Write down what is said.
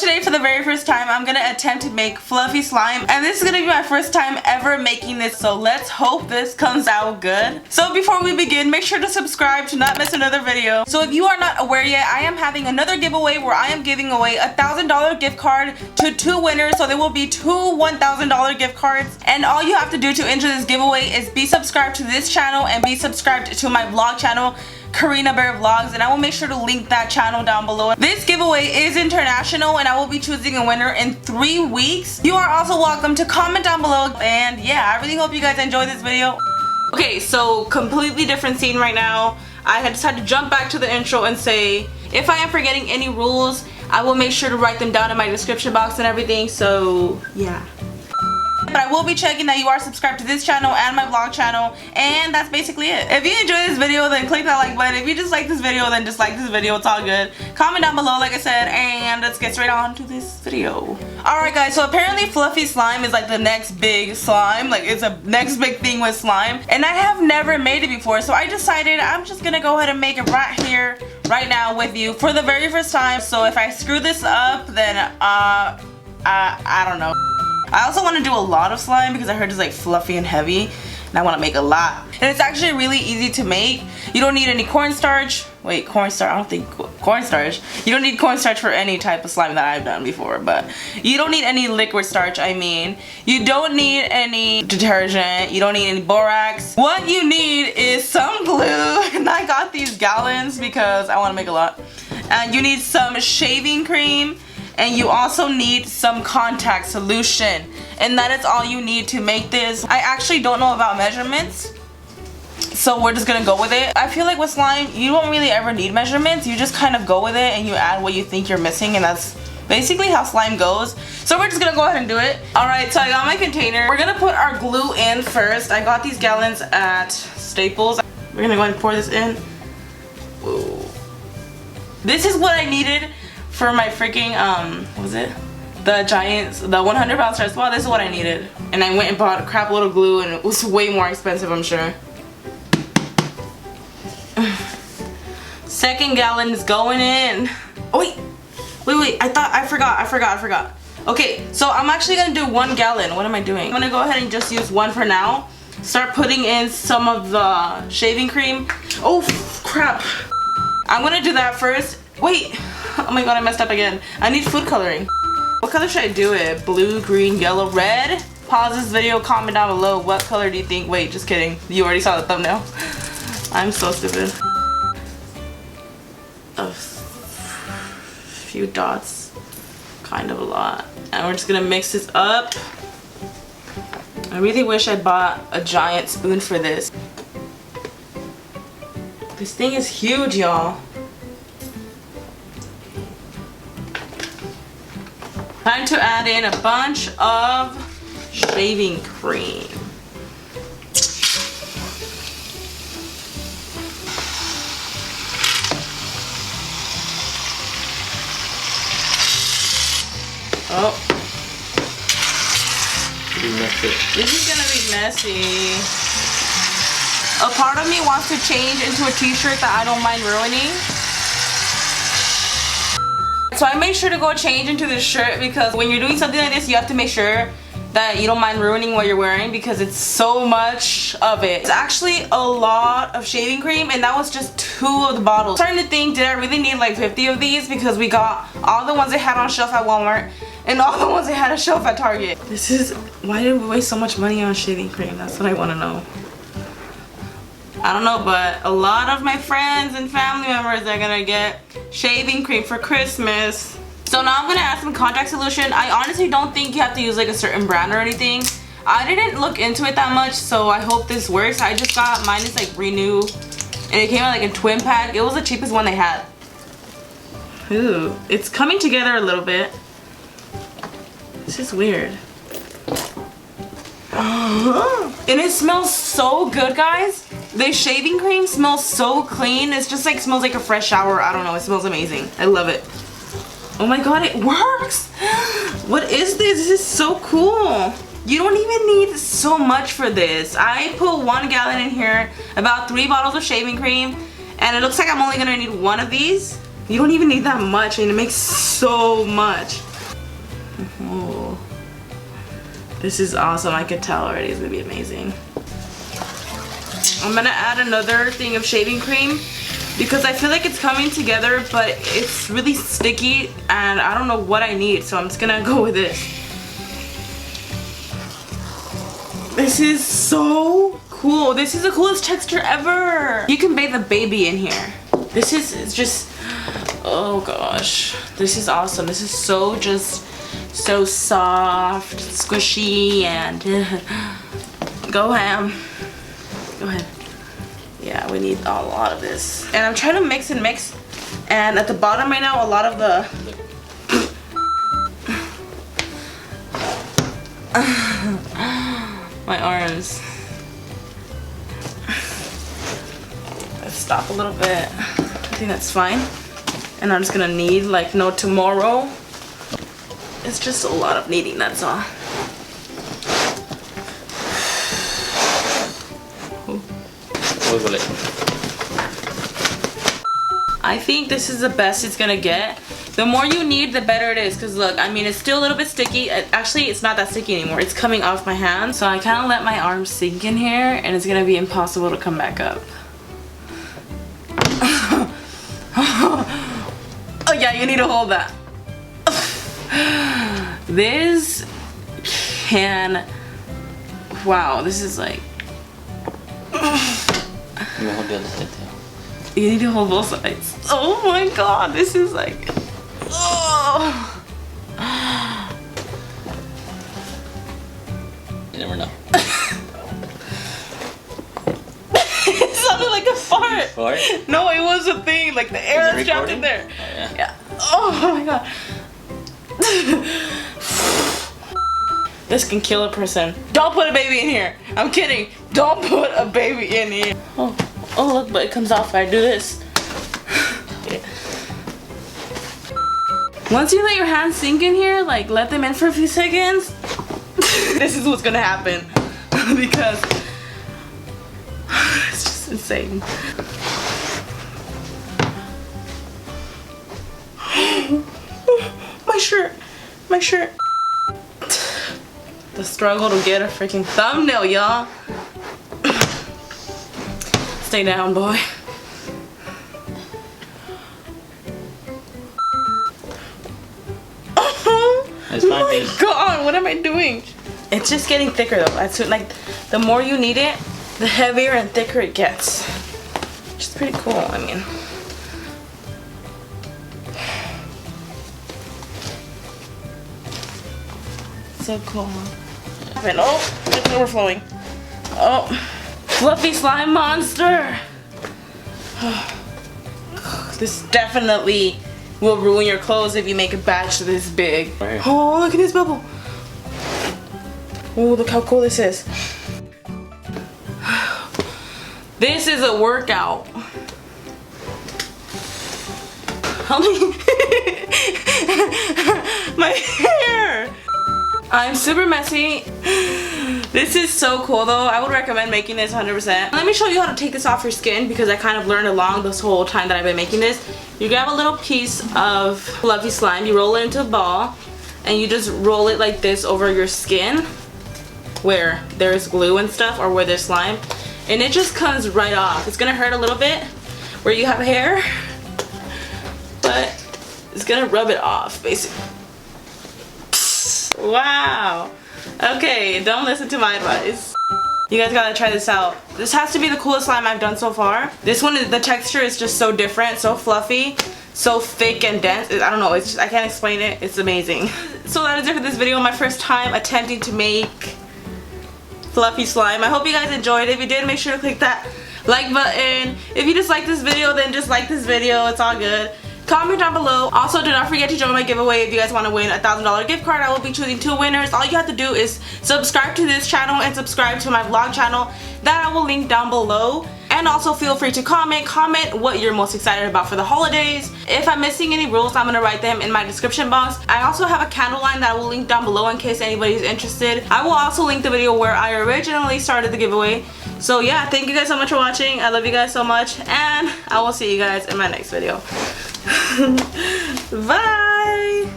today, for the very first time, I'm gonna attempt to make fluffy slime, and this is gonna be my first time ever making this, so let's hope this comes out good. So before we begin, make sure to subscribe to not miss another video. So if you are not aware yet, I am having another giveaway where I am giving away a $1,000 gift card to 2 winners, so there will be 2 $1,000 gift cards, and all you have to do to enter this giveaway is be subscribed to this channel and be subscribed to my vlog channel, Karina Bear Vlogs, and I will make sure to link that channel down below. This giveaway is international and I will be choosing a winner in 3 weeks. You are also welcome to comment down below, and yeah, I really hope you guys enjoy this video. Okay, so completely different scene right now. I had decided to jump back to the intro and say, if I am forgetting any rules, I will make sure to write them down in my description box and everything, so yeah. But I will be checking that you are subscribed to this channel and my vlog channel, and that's basically it. If you enjoyed this video, then click that like button. If you just like this video, then just like this video. It's all good. Comment down below, like I said, and let's get straight on to this video. Alright guys, so apparently fluffy slime is like the next big slime. Like, it's a next big thing with slime, and I have never made it before, so I decided I'm just gonna go ahead and make it right here, right now with you for the very first time. So if I screw this up, then I don't know. I also want to do a lot of slime because I heard it's like fluffy and heavy, and I want to make a lot. And it's actually really easy to make. You don't need any cornstarch. Wait, cornstarch? I don't think cornstarch. You don't need cornstarch for any type of slime that I've done before, but you don't need any liquid starch, I mean. You don't need any detergent. You don't need any borax. What you need is some glue, and I got these gallons because I want to make a lot. And you need some shaving cream, and you also need some contact solution, and that is all you need to make this. I actually don't know about measurements, so we're just gonna go with it. I feel like with slime, you don't really ever need measurements. You just kind of go with it and you add what you think you're missing, and that's basically how slime goes. So we're just gonna go ahead and do it. Alright, so I got my container. We're gonna put our glue in first. I got these gallons at Staples. We're gonna go ahead and pour this in. Whoa. This is what I needed for my freaking, what was it? The Giants, the 100 pound stress ball. This is what I needed. And I went and bought a crap load of glue, and it was way more expensive, I'm sure. Second gallon is going in. Oh wait, I forgot. Okay, so I'm actually gonna do 1 gallon. What am I doing? I'm gonna go ahead and just use 1 for now. Start putting in some of the shaving cream. Oh crap. I'm gonna do that first. Wait. Oh my god, I messed up again. I need food coloring. What color should I do it? Blue, green, yellow, red? Pause this video, comment down below. What color do you think? Wait, just kidding. You already saw the thumbnail. I'm so stupid. A few dots. Kind of a lot. And we're just gonna mix this up. I really wish I bought a giant spoon for this. This thing is huge, y'all. Time to add in a bunch of shaving cream. Oh. This is gonna be messy. A part of me wants to change into a t-shirt that I don't mind ruining. So I made sure to go change into this shirt because when you're doing something like this, you have to make sure that you don't mind ruining what you're wearing because it's so much of it. It's actually a lot of shaving cream, and that was just 2 of the bottles. I'm starting to think, did I really need like 50 of these? Because we got all the ones they had on shelf at Walmart and all the ones they had on shelf at Target. Why did we waste so much money on shaving cream? That's what I want to know. I don't know, but a lot of my friends and family members are gonna get shaving cream for Christmas. So now I'm gonna add some contact solution. I honestly don't think you have to use like a certain brand or anything. I didn't look into it that much, so I hope this works. I just got, mine is like Renew, and it came out like a twin pack. It was the cheapest one they had. Ooh, it's coming together a little bit. This is weird. And it smells so good, guys. The shaving cream smells so clean. It's just like smells like a fresh shower. I don't know, it smells amazing. I love it. Oh my god, it works. What is this? This is so cool. You don't even need so much for this. I put 1 gallon in here, about 3 bottles of shaving cream, and it looks like I'm only gonna need 1 of these. You don't even need that much, and it makes so much. This is awesome. I could tell already it's gonna be amazing. I'm gonna add another thing of shaving cream because I feel like it's coming together, but it's really sticky and I don't know what I need, so I'm just gonna go with this. This is so cool. This is the coolest texture ever. You can bathe a baby in here. This is just, oh gosh. This is awesome. This is so so soft, squishy, and go ham. Go ahead. Yeah, we need a lot of this. And I'm trying to mix and mix. And at the bottom right now, a lot of the my arms. Let's stop a little bit. I think that's fine. And I'm just gonna knead like no tomorrow. It's just a lot of kneading, that's all. I think this is the best it's gonna get. The more you knead, the better it is. Cause look, I mean, it's still a little bit sticky. Actually, it's not that sticky anymore. It's coming off my hand. So I kind of let my arms sink in here, and it's gonna be impossible to come back up. Oh yeah, you need to hold that. This can, wow, this is like, you need to hold both sides. Oh my god, this is like, oh. You never know. It sounded like a fart. Fart? No, it was a thing, like the air is trapped in there. Oh, yeah. Yeah. Oh my god. This can kill a person. Don't put a baby in here. I'm kidding. Don't put a baby in here. Oh, oh look, but it comes off if I do this. Yeah. Once you let your hands sink in here, like let them in for a few seconds, this is what's gonna happen. Because it's just insane. My shirt. My shirt. The struggle to get a freaking thumbnail, y'all. Stay down, boy. It's fine, Oh my god, what am I doing? It's just getting thicker though. That's what, like, the more you knead it, the heavier and thicker it gets. Which is pretty cool, I mean. So cool. Oh, it's overflowing. Oh, fluffy slime monster. This definitely will ruin your clothes if you make a batch this big. Right. Oh, look at this bubble. Oh, look how cool this is. This is a workout. Help me. My hair. I'm super messy. This is so cool though. I would recommend making this 100%. Let me show you how to take this off your skin because I kind of learned along this whole time that I've been making this. You grab a little piece of fluffy slime, you roll it into a ball, and you just roll it like this over your skin where there's glue and stuff or where there's slime, and it just comes right off. It's gonna hurt a little bit where you have hair, but it's gonna rub it off basically. Wow. Okay, don't listen to my advice. You guys gotta try this out. This has to be the coolest slime I've done so far. This one, the texture is just so different, so fluffy, so thick and dense. I don't know, it's just, I can't explain it. It's amazing. So that is it for this video. My first time attempting to make fluffy slime. I hope you guys enjoyed it. If you did, make sure to click that like button. If you just like this video, then just like this video. It's all good. Comment down below. Also, do not forget to join my giveaway if you guys want to win a $1,000 gift card. I will be choosing 2 winners. All you have to do is subscribe to this channel and subscribe to my vlog channel that I will link down below. And also feel free to comment what you're most excited about for the holidays. If I'm missing any rules, I'm going to write them in my description box. I also have a candle line that I will link down below in case anybody's interested. I will also link the video where I originally started the giveaway. So yeah, thank you guys so much for watching. I love you guys so much, and I will see you guys in my next video. Bye!